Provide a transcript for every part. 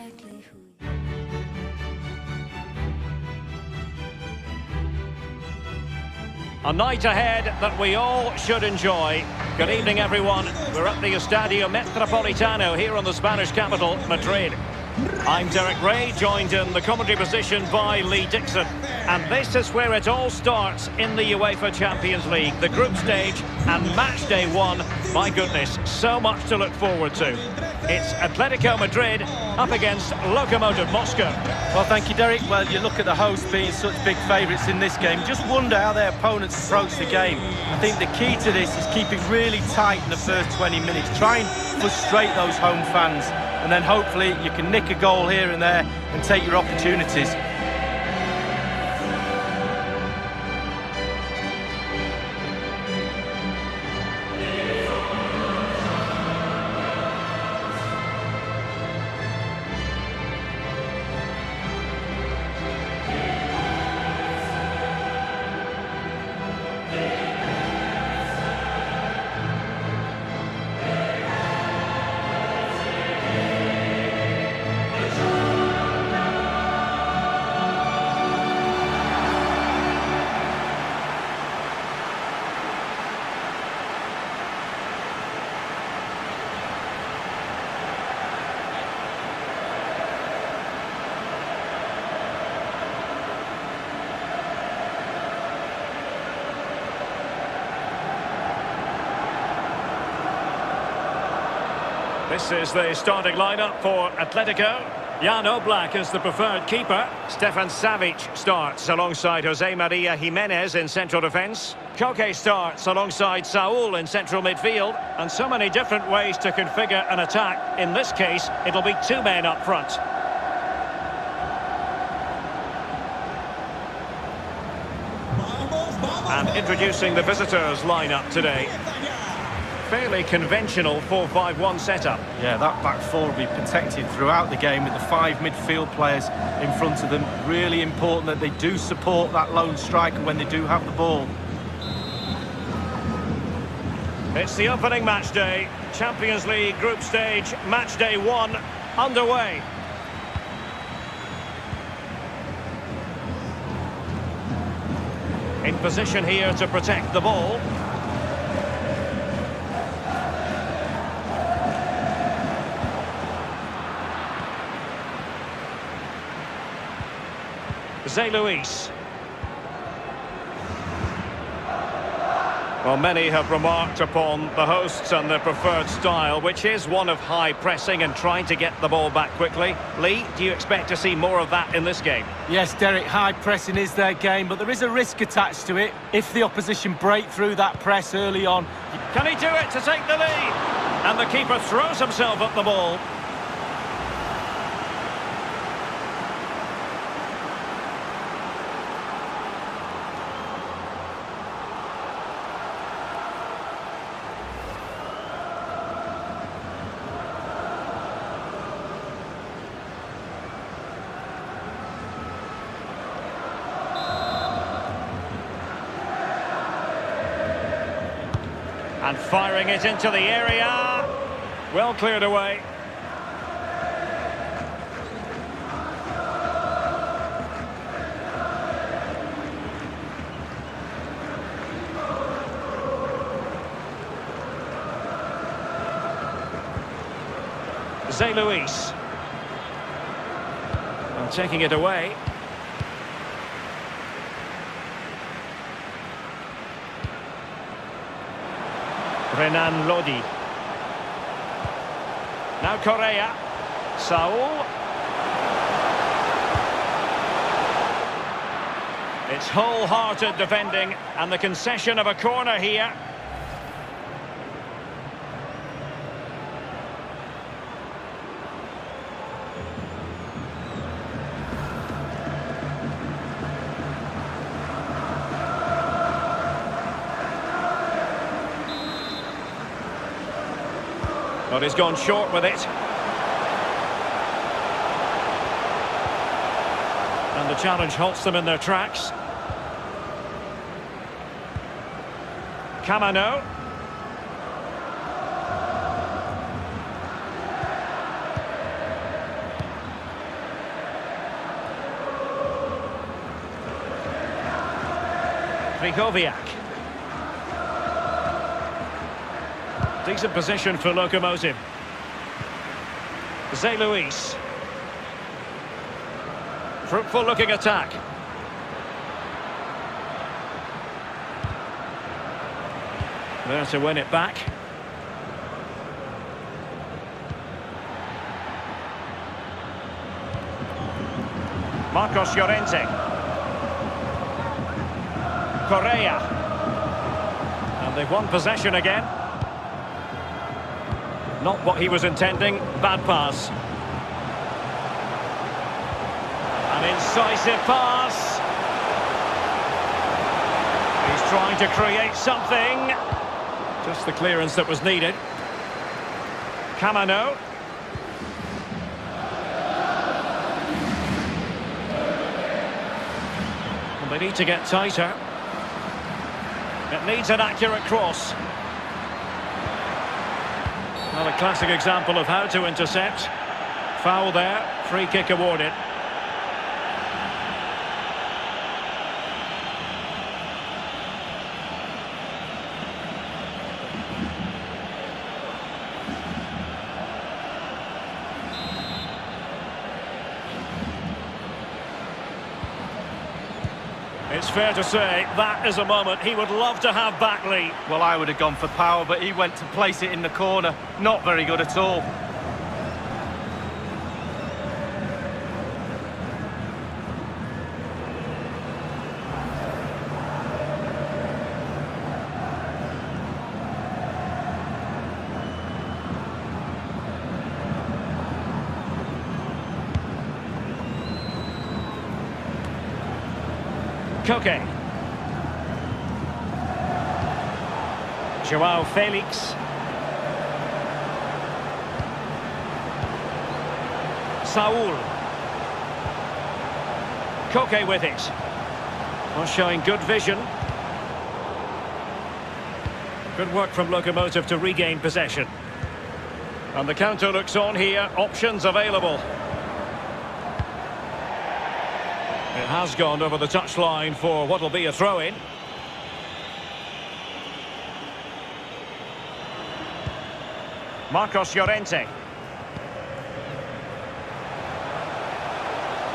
exactly who you A night ahead that we all should enjoy. Good evening, everyone. We're at the Estadio Metropolitano here in the Spanish capital, Madrid. I'm Derek Ray, joined in the commentary position by Lee Dixon. And this is where it all starts in the UEFA Champions League, the group stage and match day one. My goodness, so much to look forward to. It's Atletico Madrid up against Lokomotiv Moscow. Well, thank you, Derek. Well, you look at the hosts being such big favourites in this game. Just wonder how their opponents approach the game. I think the key to this is keep it really tight in the first 20 minutes. Try and frustrate those home fans. And then hopefully you can nick a goal here and there and take your opportunities. This is the starting lineup for Atletico. Jan Oblak is the preferred keeper. Stefan Savic starts alongside Jose Maria Jimenez in central defence. Koke starts alongside Saul in central midfield. And so many different ways to configure an attack. In this case, it'll be two men up front. And introducing the visitors lineup today. Fairly conventional 4-5-1 setup. Yeah, that back four will be protected throughout the game with the five midfield players in front of them. Really important that they do support that lone striker when they do have the ball. It's the opening match day. Champions League group stage, match day one, underway. In position here to protect the ball. Zé Luis. Well, many have remarked upon the hosts and their preferred style, which is one of high pressing and trying to get the ball back quickly. Lee, do you expect to see more of that in this game? Yes, Derek, high pressing is their game, but there is a risk attached to it if the opposition break through that press early on. Can he do it to take the lead? And the keeper throws himself at the ball. And firing it into the area. Well cleared away. Zé Luis. And taking it away. Renan Lodi. Now Correa. Saul. It's wholehearted defending and the concession of a corner here. But he's gone short with it. And the challenge halts them in their tracks. Camano. Krychowiak. Decent position for Lokomotiv. Zé Luis. Fruitful looking attack. There to win it back. Marcos Llorente. Correa. And they've won possession again. Not what he was intending. Bad pass. An incisive pass. He's trying to create something. Just the clearance that was needed. Camano. And they need to get tighter. It needs an accurate cross. Well, a classic example of how to intercept. Foul there, free kick awarded. It's fair to say that is a moment he would love to have back, Lee. Well, I would have gone for power, but he went to place it in the corner. Not very good at all. Koke. Joao Felix. Saul. Koke with it. Well, showing good vision. Good work from Lokomotiv to regain possession. And the counter looks on here. Options available. It has gone over the touchline for what will be a throw-in. Marcos Llorente.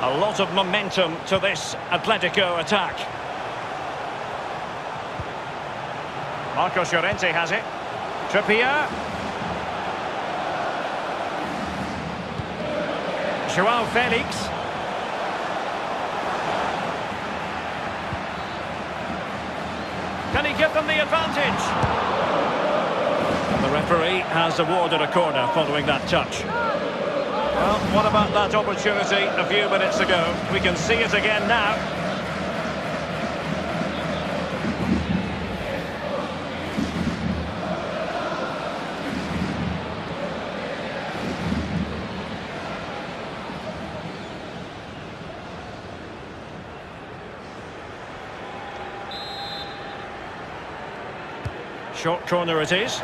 A lot of momentum to this Atletico attack. Marcos Llorente has it. Trippier. Joao Felix. Can he give them the advantage? And the referee has awarded a corner following that touch. Well, what about that opportunity a few minutes ago? We can see it again now. Short corner it is.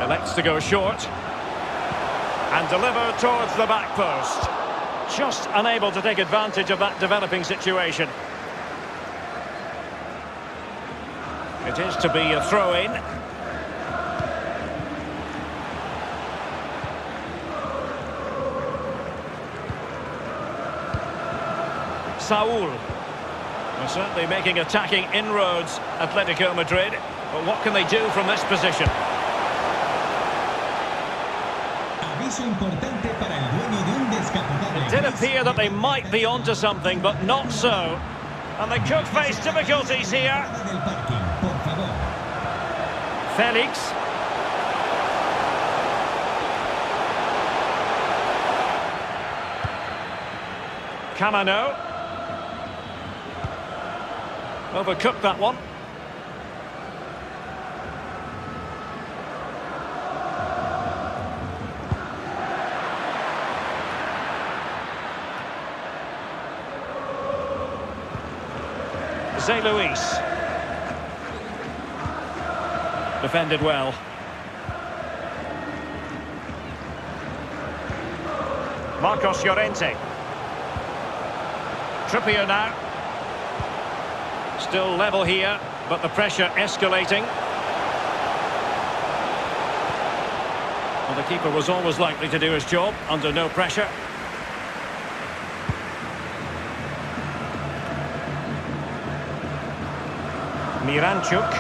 Elects to go short and deliver towards the back post. Just unable to take advantage of that developing situation. It is to be a throw-in. Saul. They're certainly making attacking inroads, Atletico Madrid. But what can they do from this position? It did appear that they might be onto something, but not so. And they could face difficulties here. Felix. Camano. Overcooked that one. Jose Luis. Defended well. Marcos Llorente. Trippier now. Still level here, but the pressure escalating. Well, the keeper was always likely to do his job under no pressure. Miranchuk.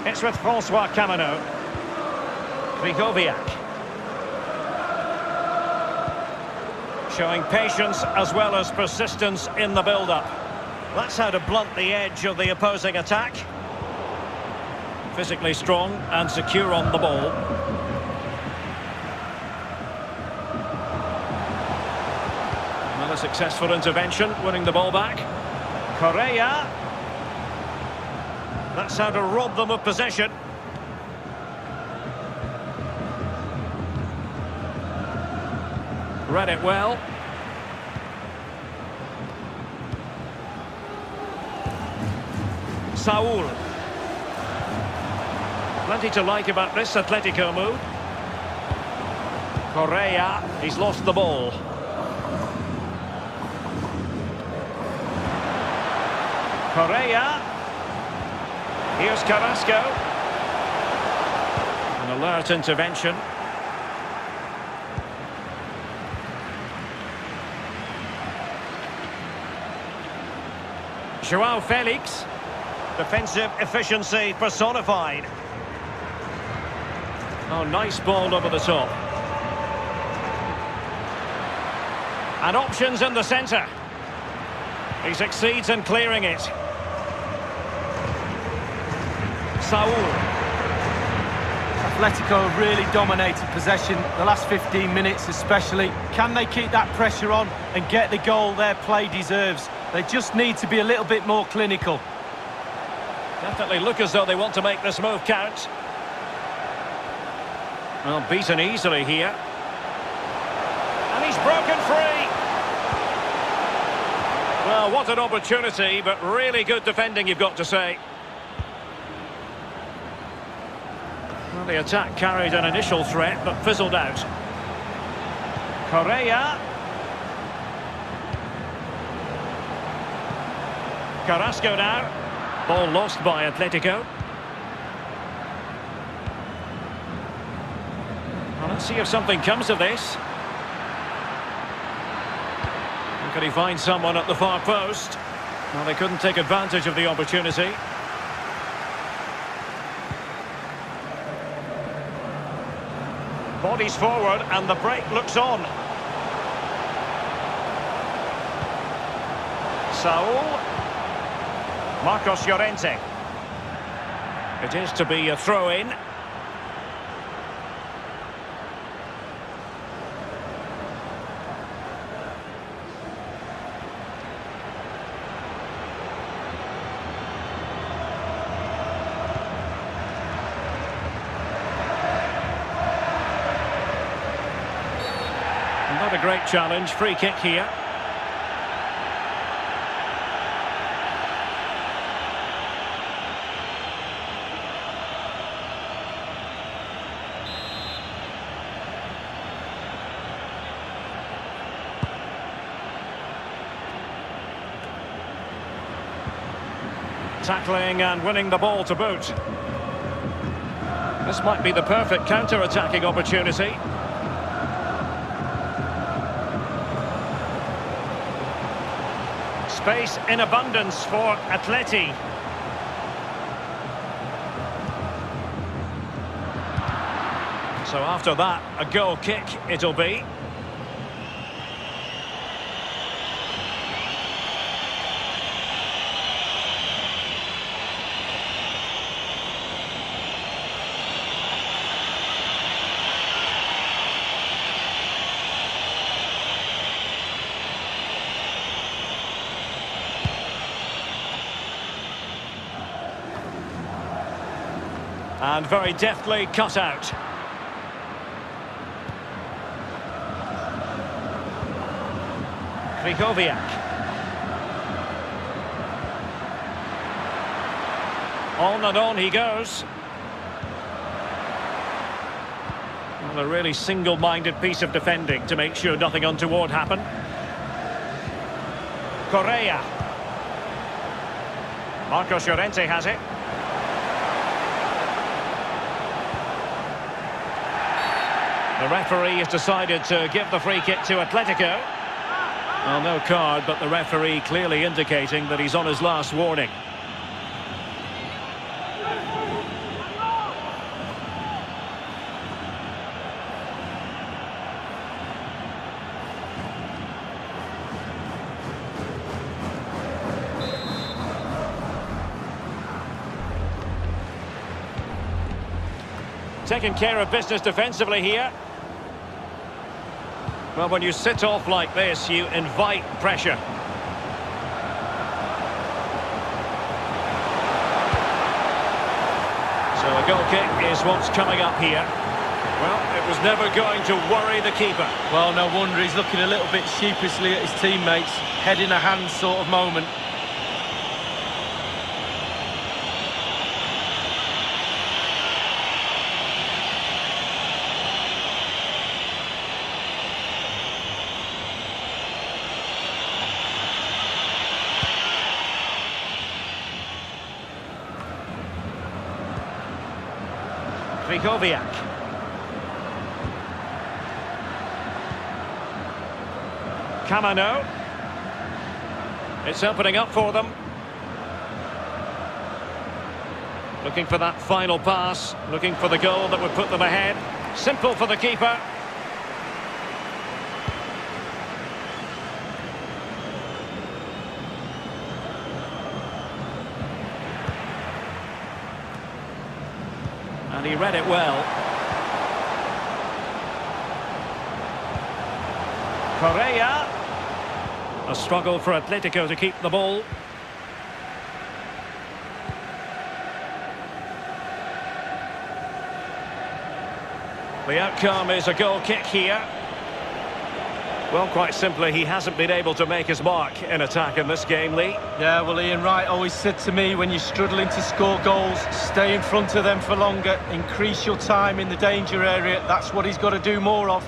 It's with Francois Camino. Krychowiak. Showing patience as well as persistence in the build-up. That's how to blunt the edge of the opposing attack. Physically strong and secure on the ball. Another successful intervention, winning the ball back. Correa. That's how to rob them of possession. Read it well. Saul. Plenty to like about this Atletico move. Correa, he's lost the ball. Correa. Here's Carrasco. An alert intervention. Joao Felix. Defensive efficiency personified. Oh, nice ball over the top. And options in the centre. He succeeds in clearing it. Saul. Atletico have really dominated possession the last 15 minutes especially. Can they keep that pressure on and get the goal their play deserves? They just need to be a little bit more clinical. Definitely look as though they want to make this move count. Well, beaten easily here. And he's broken free. Well, what an opportunity, but really good defending, you've got to say. Well, the attack carried an initial threat, but fizzled out. Correa. Carrasco now. Ball lost by Atletico. Well, let's see if something comes of this. And can he find someone at the far post? Well, they couldn't take advantage of the opportunity. Bodies forward and the break looks on. Saul. Marcos Llorente. It is to be a throw-in. Not a great challenge. Free kick here. Tackling and winning the ball to boot. This might be the perfect counter-attacking opportunity. Space in abundance for Atleti. So after that, a goal kick it'll be. And very deftly cut out. Krychowiak. On and on he goes. Well, a really single-minded piece of defending to make sure nothing untoward happened. Correa. Marcos Llorente has it. The referee has decided to give the free kick to Atletico. Well, no card, but the referee clearly indicating that he's on his last warning. Taking care of business defensively here. Well, when you sit off like this, you invite pressure. So a goal kick is what's coming up here. Well, it was never going to worry the keeper. Well, no wonder he's looking a little bit sheepishly at his teammates. Head in a hand sort of moment. Krychowiak. Kamano. It's opening up for them. Looking for that final pass. Looking for the goal that would put them ahead. Simple for the keeper. And he read it well. Correa. A struggle for Atletico to keep the ball. The outcome is a goal kick here. Well, quite simply, he hasn't been able to make his mark in attack in this game, Lee. Yeah, well, Ian Wright always said to me, when you're struggling to score goals, stay in front of them for longer, increase your time in the danger area. That's what he's got to do more of.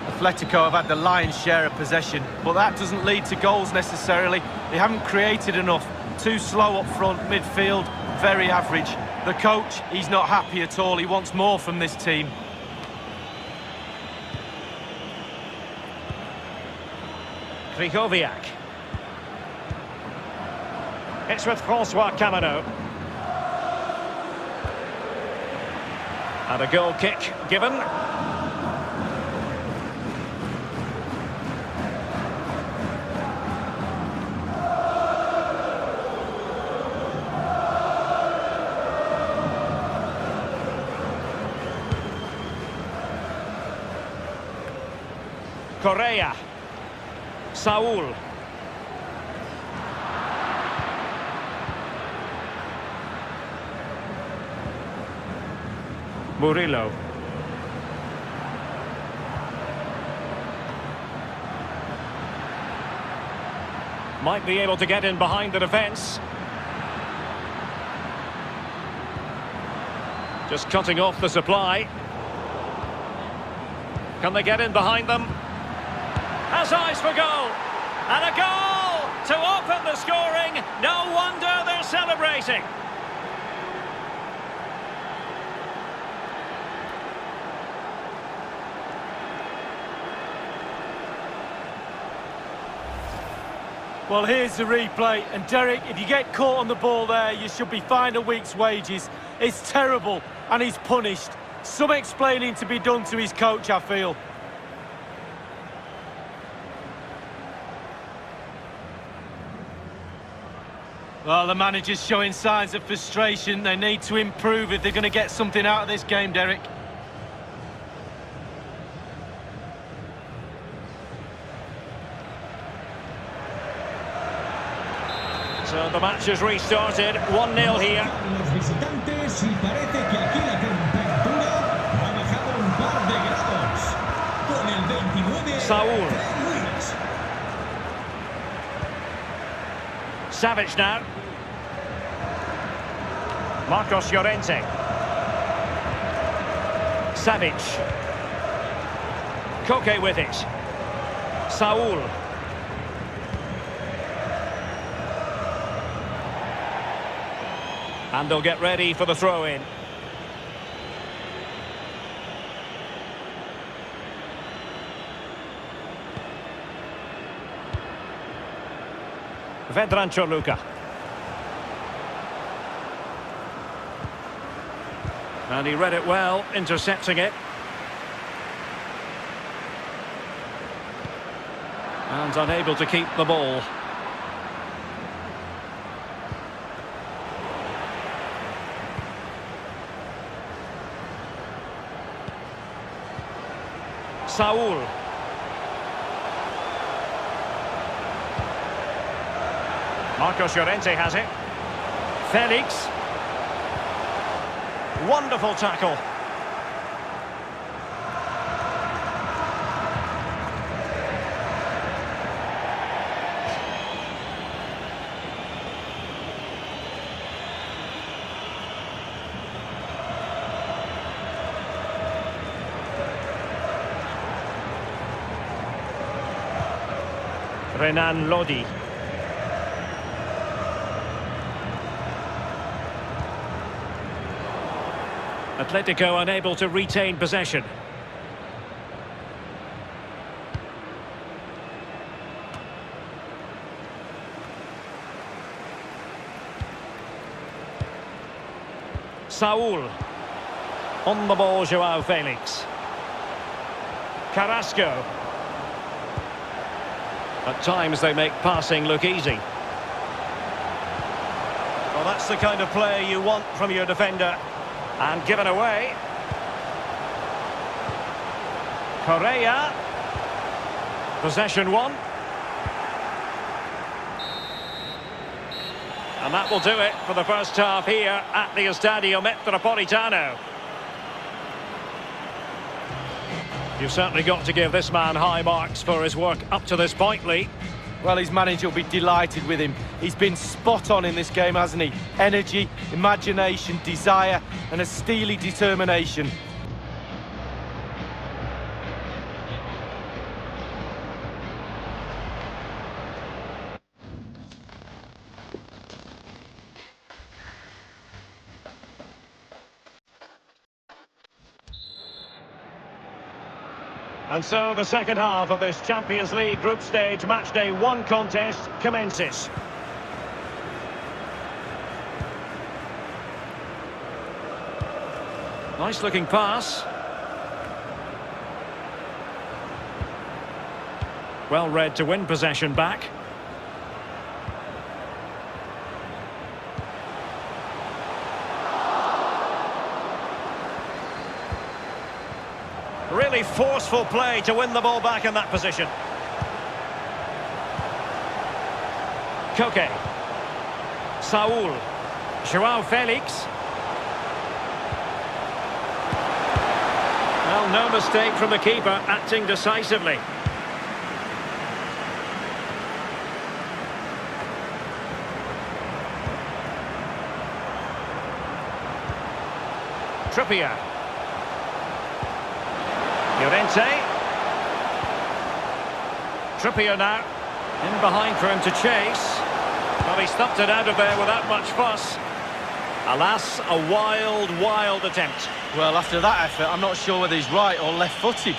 Atletico have had the lion's share of possession, but that doesn't lead to goals necessarily. They haven't created enough. Too slow up front, midfield, very average. The coach, he's not happy at all. He wants more from this team. Krychowiak. It's with Francois Kamano. And a goal kick given. Correa. Saul. Murillo. Might be able to get in behind the defence. Just cutting off the supply. Can they get in behind them? Has eyes for goal. And a goal to open the scoring. No wonder they're celebrating. Well, here's the replay. And Derek, if you get caught on the ball there, you should be fined a week's wages. It's terrible, and he's punished. Some explaining to be done to his coach, I feel. Well, the manager's showing signs of frustration. They need to improve if they're going to get something out of this game, Derek. So the match has restarted. 1-0 here. Saul. Savic now. Marcos Llorente. Savic. Koke with it. Saul. And they'll get ready for the throw-in. Vedran Luka. And he read it well, intercepting it. And unable to keep the ball. Saul. Marcos Llorente has it. Felix. Wonderful tackle. Renan Lodi. Atletico unable to retain possession. Saul. On the ball, Joao Felix. Carrasco. At times they make passing look easy. Well, that's the kind of play you want from your defender. And given away. Correa. Possession won. And that will do it for the first half here at the Estadio Metropolitano. You've certainly got to give this man high marks for his work up to this point, Lee. Well, his manager will be delighted with him. He's been spot on in this game, hasn't he? Energy, imagination, desire, and a steely determination. And so the second half of this Champions League group stage matchday 1 contest commences. Nice looking pass. Well read to win possession back. Really forceful play to win the ball back in that position. Koke. Saul. Joao Felix. Well, no mistake from the keeper, acting decisively. Trippier. Llorente. Trippier now. In behind for him to chase. Well, he stumped it out of there without much fuss. Alas, a wild, wild attempt. Well, after that effort, I'm not sure whether he's right or left-footed.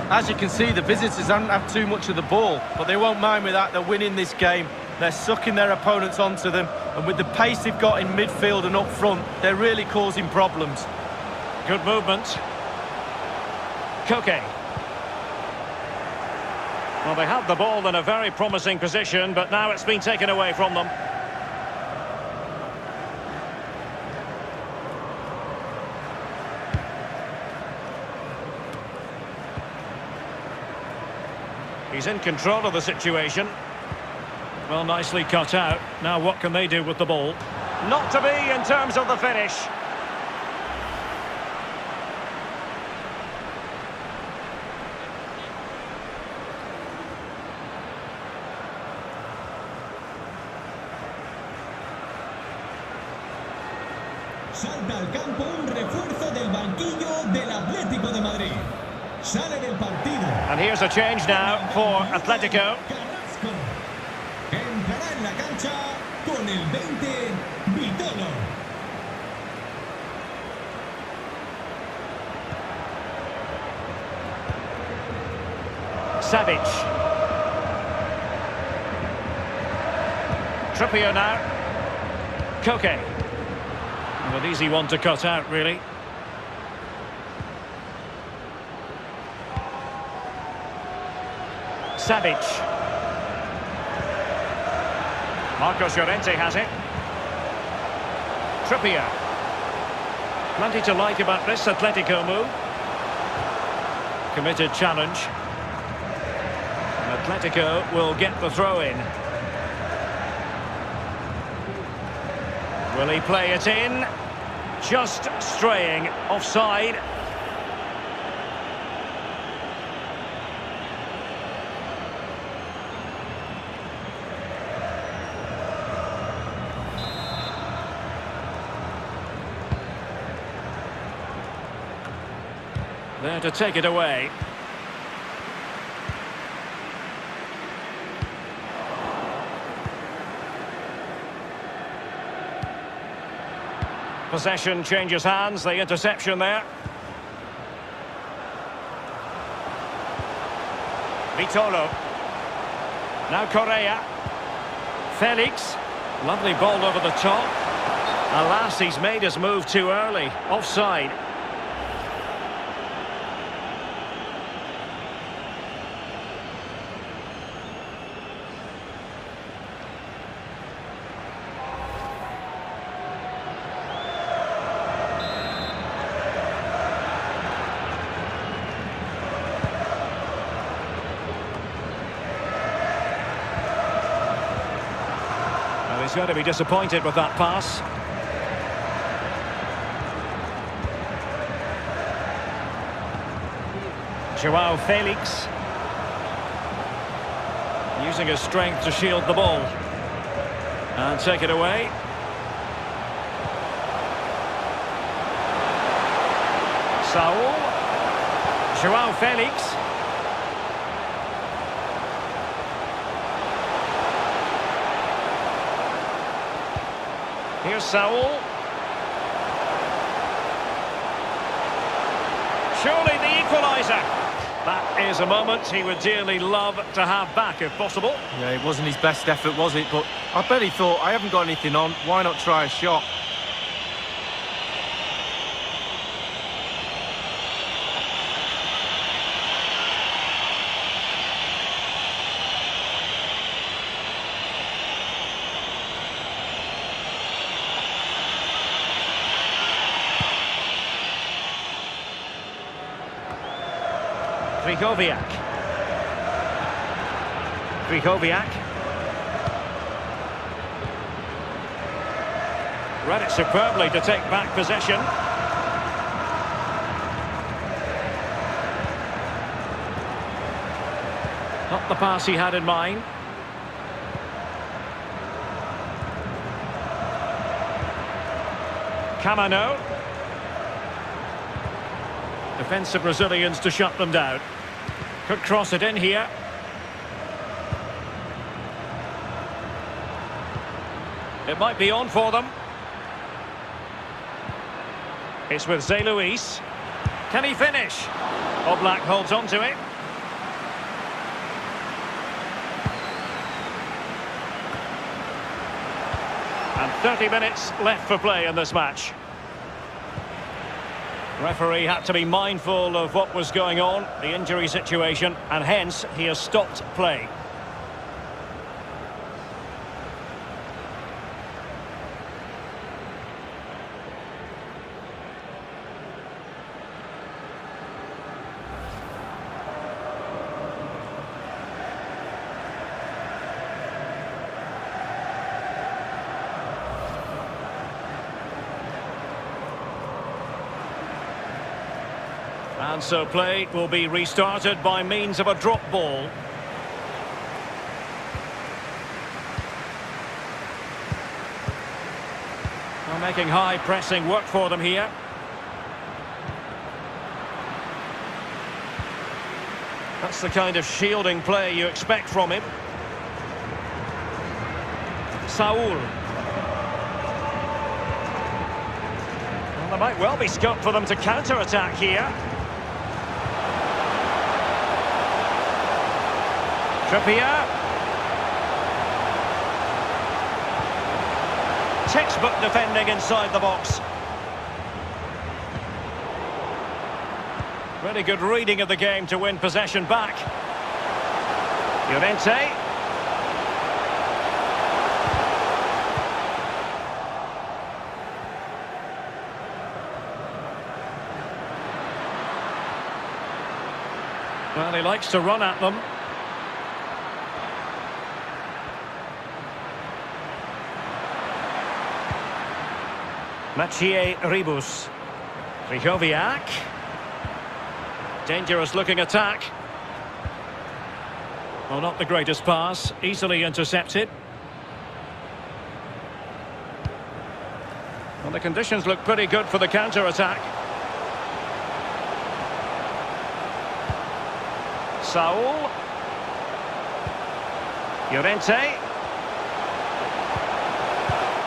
As you can see, the visitors haven't had too much of the ball, but they won't mind with that. They're winning this game. They're sucking their opponents onto them, and with the pace they've got in midfield and up front, they're really causing problems. Good movement. Koke. Well, they had the ball in a very promising position, but now it's been taken away from them. He's in control of the situation. Well, nicely cut out. Now what can they do with the ball? Not to be in terms of the finish. Salta al campo un refuerzo del banquillo del Atlético de Madrid. Sale del partido. And here's a change now for Atletico. Carrasco. Entrará en la cancha con el 20, Vitolo. Savic. Trippier now. Koke. An easy one to cut out, really. Savic. Marcos Llorente has it. Trippier. Plenty to like about this Atletico move. Committed challenge. And Atletico will get the throw in. Will he play it in? Just straying offside. There to take it away. Possession changes hands, the interception there. Vitolo. Now Correa. Felix. Lovely ball over the top. Alas, he's made his move too early. Offside. He's going to be disappointed with that pass. Joao Felix. Using his strength to shield the ball. And take it away. Saul. Joao Felix. Here's Saul. Surely the equaliser. That is a moment he would dearly love to have back if possible. Yeah, it wasn't his best effort, was it? But I bet he thought, I haven't got anything on, why not try a shot? Krychowiak. Read it superbly to take back possession. Not the pass he had in mind. Camano. Defensive Brazilians to shut them down. Could cross it in here. It might be on for them. It's with Zé Luis. Can he finish? Oblak holds on to it. And 30 minutes left for play in this match. Referee had to be mindful of what was going on, the injury situation, and hence he has stopped play. And so play will be restarted by means of a drop ball. Well, making high pressing work for them here. That's the kind of shielding play you expect from him. Saul. Well, there might well be scope for them to counter-attack here. Trippier. Textbook defending inside the box. Really good reading of the game to win possession back. Llorente. Well, he likes to run at them. Mathieu Ribus. Krychowiak. Dangerous looking attack. Well, not the greatest pass. Easily intercepted. Well, the conditions look pretty good for the counter-attack. Saul. Llorente.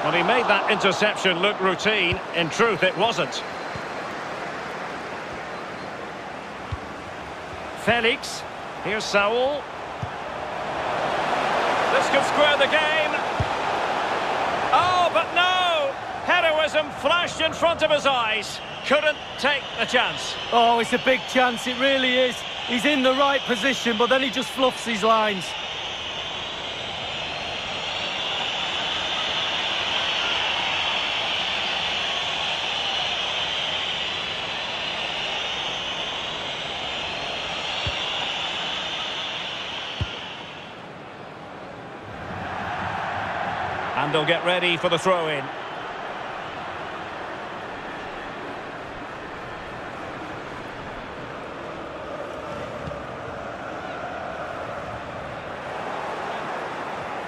Well, he made that interception look routine. In truth, it wasn't. Felix. Here's Saul. This could square the game. Oh, but no! Heroism flashed in front of his eyes. Couldn't take the chance. Oh, it's a big chance, it really is. He's in the right position, but then he just fluffs his lines. And they'll get ready for the throw-in.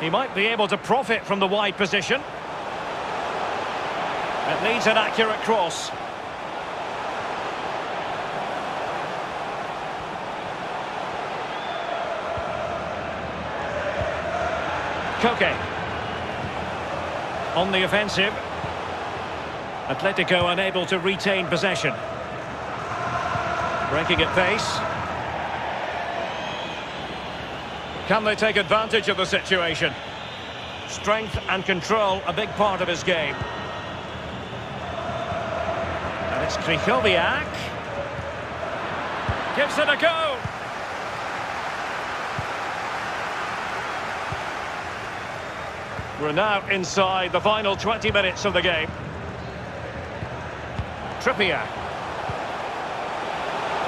He might be able to profit from the wide position. It needs an accurate cross. Koke. On the offensive. Atletico unable to retain possession. Breaking at pace. Can they take advantage of the situation? Strength and control, a big part of his game. And it's Krychowiak. Gives it a go. We're now inside the final 20 minutes of the game. Trippier.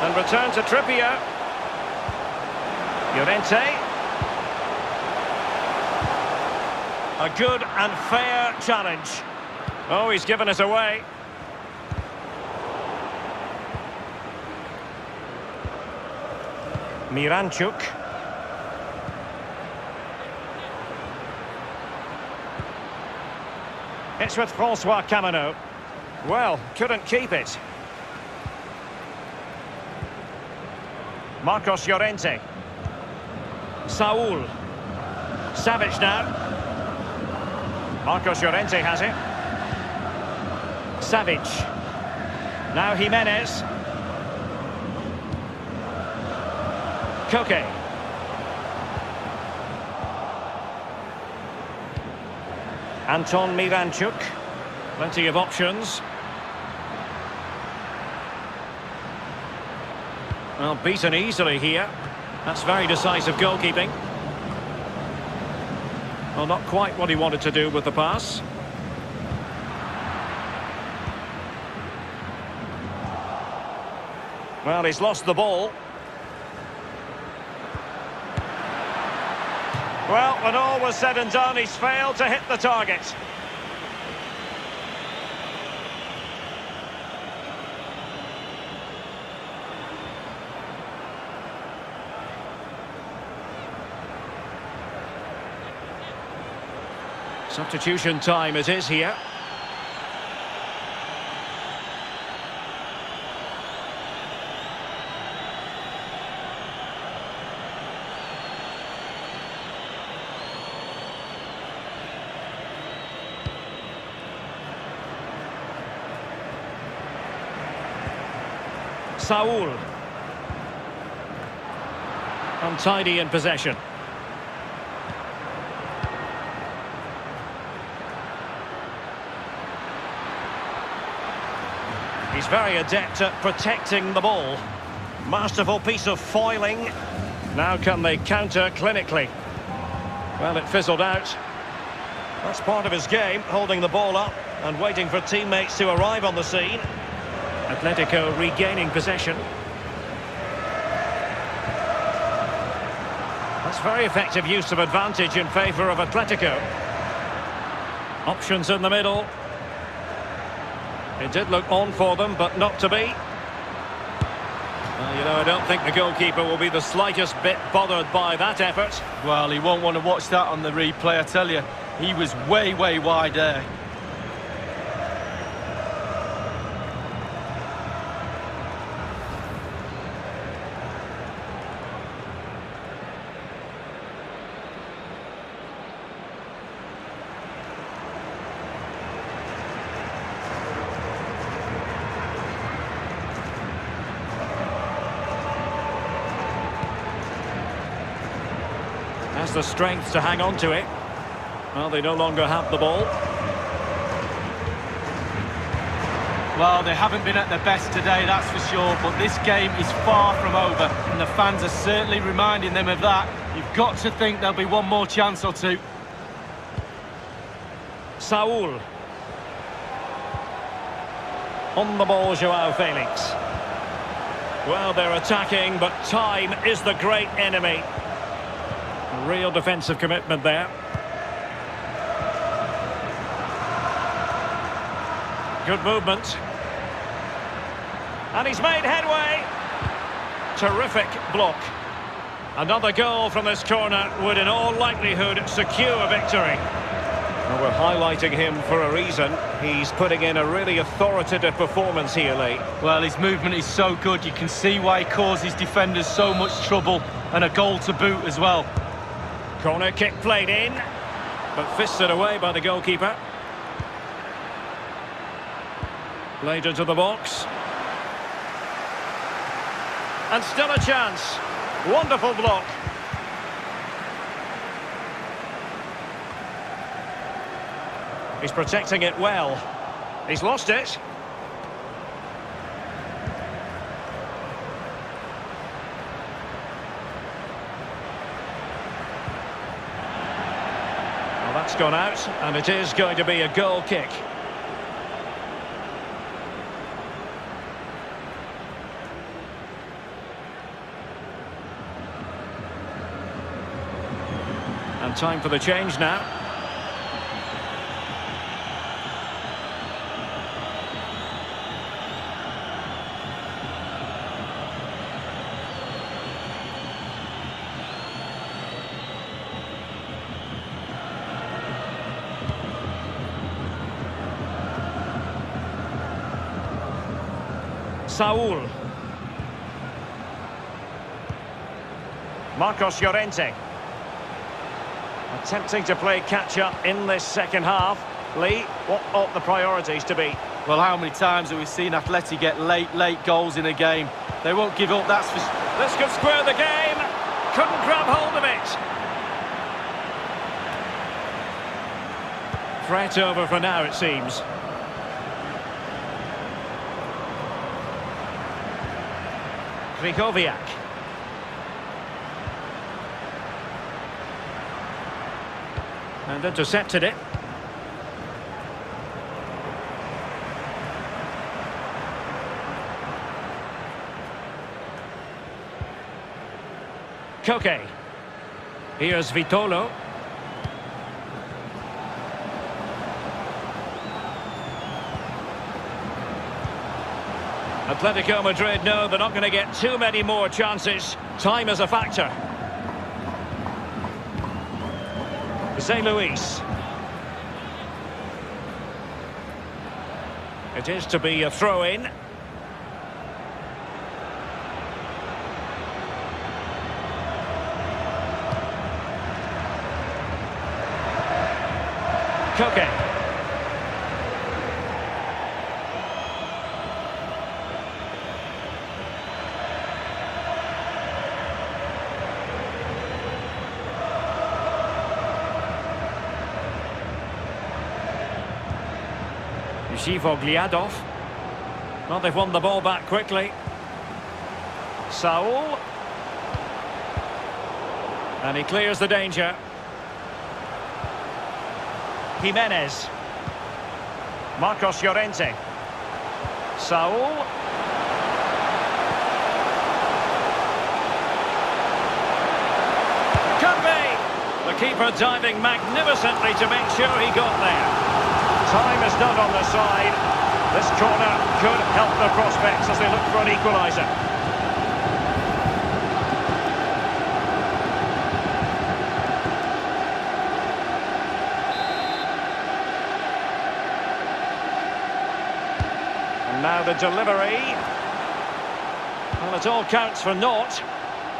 And return to Trippier. Llorente. A good and fair challenge. Oh, he's given us away. Miranchuk. It's with Francois Camano. Well, couldn't keep it. Marcos Llorente. Saul. Savage now. Marcos Llorente has it. Savage. Now Jimenez. Koke. Anton Miranchuk. Plenty of options. Well, beaten easily here. That's very decisive goalkeeping. Well, not quite what he wanted to do with the pass. Well, he's lost the ball. Well, when all was said and done, he's failed to hit the target. Substitution time it is here. Saul. Untidy in possession. He's very adept at protecting the ball. Masterful piece of foiling. Now can they counter clinically? Well, it fizzled out. That's part of his game, holding the ball up and waiting for teammates to arrive on the scene. Atletico regaining possession. That's very effective use of advantage in favour of Atletico. Options in the middle. It did look on for them, but not to be. Well, you know, I don't think the goalkeeper will be the slightest bit bothered by that effort. Well, he won't want to watch that on the replay, I tell you. He was way wide there. Has the strength to hang on to it. Well, they no longer have the ball. Well, they haven't been at their best today, that's for sure, but this game is far from over, and the fans are certainly reminding them of that. You've got to think there'll be one more chance or two. Saul. On the ball, Joao Felix. Well, they're attacking, but time is the great enemy. Real defensive commitment there. Good movement. And he's made headway. Terrific block. Another goal from this corner would in all likelihood secure victory. Well, we're highlighting him for a reason. He's putting in a really authoritative performance here, Lee. Well, his movement is so good. You can see why he causes defenders so much trouble, and a goal to boot as well. Corner kick played in, but fisted away by the goalkeeper. Played into the box. And still a chance. Wonderful block. He's protecting it well. He's lost it. That's gone out, and it is going to be a goal kick. And time for the change now. Saul. Marcos Llorente. Attempting to play catch-up in this second half. Lee, what ought the priorities to be? Well, how many times have we seen Atleti get late goals in a game? They won't give up, that's for sure. This could square the game. Couldn't grab hold of it. Threat over for now, it seems. Krychowiak. And intercepted it. Koke. Here's Vitolo. Atletico Madrid know they're not going to get too many more chances. Time is a factor. St. Louis. It is to be a throw-in. Koke. Zhivogliadov. Well, they've won the ball back quickly. Saul. And he clears the danger. Jimenez. Marcos Llorente. Saul. Could be! The keeper diving magnificently to make sure he got there. Time is not on the side. This corner could help the prospects as they look for an equaliser. And now the delivery. Well, it all counts for naught.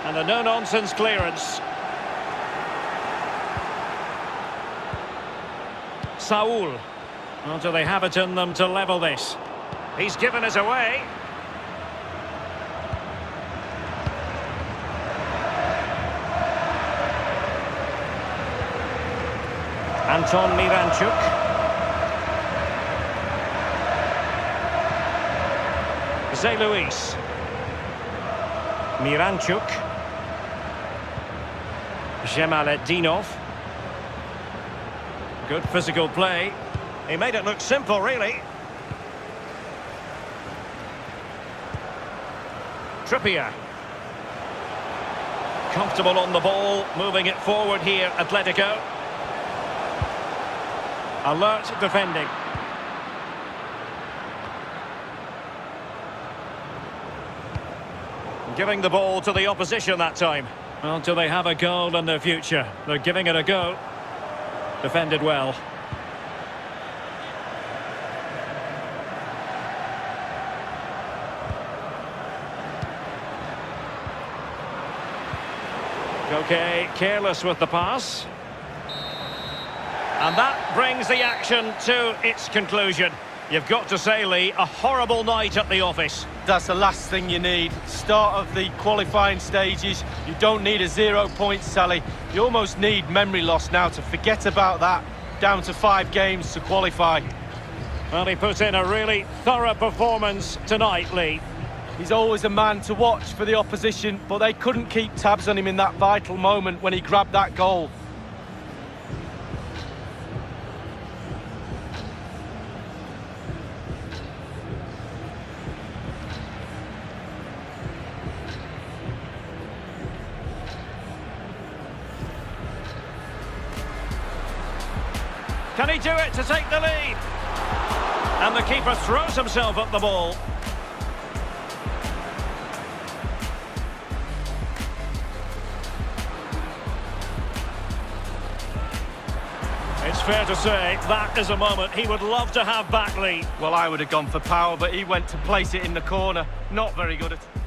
And a no-nonsense clearance. Saul. Well, do they have it in them to level this? He's given it away. Anton Miranchuk. Zé Luis. Miranchuk. Jemaletdinov. Good physical play. He made it look simple, really. Trippier. Comfortable on the ball, moving it forward here, Atletico. Alert defending. Giving the ball to the opposition that time. Well, do they have a goal in their future? They're giving it a go. Defended well. Okay, careless with the pass. And that brings the action to its conclusion. You've got to say, Lee, a horrible night at the office. That's the last thing you need. Start of the qualifying stages. You don't need a 0 point tally. You almost need memory loss now to forget about that. Down to 5 games to qualify. Well, he put in a really thorough performance tonight, Lee. He's always a man to watch for the opposition, but they couldn't keep tabs on him in that vital moment when he grabbed that goal. Can he do it to take the lead? And the keeper throws himself at the ball. It's fair to say that is a moment he would love to have back, Lee. Well, I would have gone for power, but he went to place it in the corner. Not very good at it.